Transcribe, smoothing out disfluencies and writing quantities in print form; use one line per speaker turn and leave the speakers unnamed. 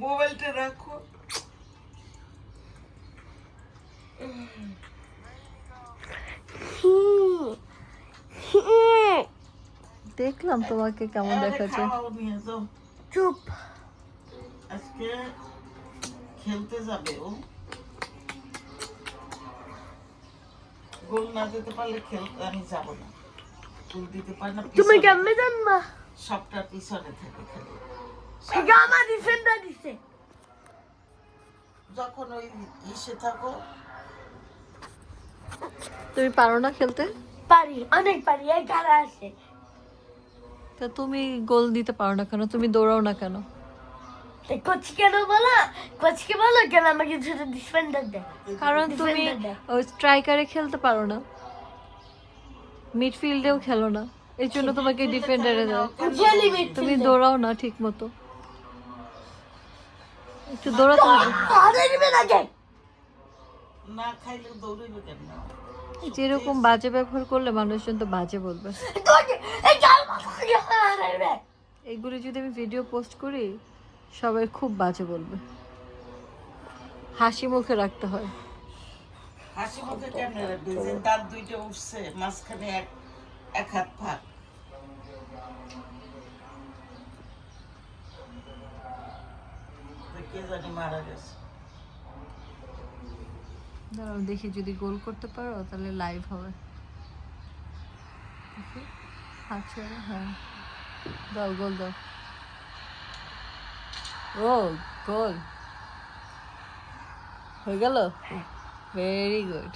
মোবাইলটা রাখো।
দেখলাম তোমাকে কেমন দেখাচ্ছে।
চুপ।
আজকে খেলতে যাবে ও, গোল না দিতে পারলে খেলতে আমি যাব না। গোল দিতে পারে না,
তুমি কেমনে জানবা?
সবটা পিছনে থেকে খেলে।
ঠিক আমার ডিফেন্ডার দিছে।
যখন ওই ইসে থাকো।
তুমি পারো না খেলতে?
পারি, অনেক পারি, এই খেলা আছে।
তা তুমি গোল দিতে পারো না কেন? তুমি দৌড়াও না কেন?
কোচ কেন বলো? কোচকে বলো কেন আমাকে শুধু ডিফেন্ডার দেয়?
কারণ তুমি স্ট্রাইকারে খেলতে পারো না, মিডফিল্ডেও খেলো না, এই জন্য তোমাকে ডিফেন্ডারে দেয়। তুমি দৌড়াও না ঠিক মতো, একটু দৌড়াতে হবে।
না খাইলে দৌড়াইবে কেন?
যেরকম বাজে ব্যবহার করলে মানুষজন তো বাজে বলবে। এইগুলো যদি আমি ভিডিও পোস্ট করি সবাই খুব বাজে বলবে। হাসি মুখে রাখতে হয়।
হাসি মুখে কেমনে রাখবে? যে দাঁত দুইটা উঠছে, মাঝখানে এক হাত ফাঁক। কে জানি মারা গেছে।
দাঁড়াও দেখি, যদি গোল করতে পারো তাহলে লাইভ হবে। আচ্ছা, হ্যাঁ দাও, গোল দাও। ও গোল হয়ে গেল, ভেরি গুড।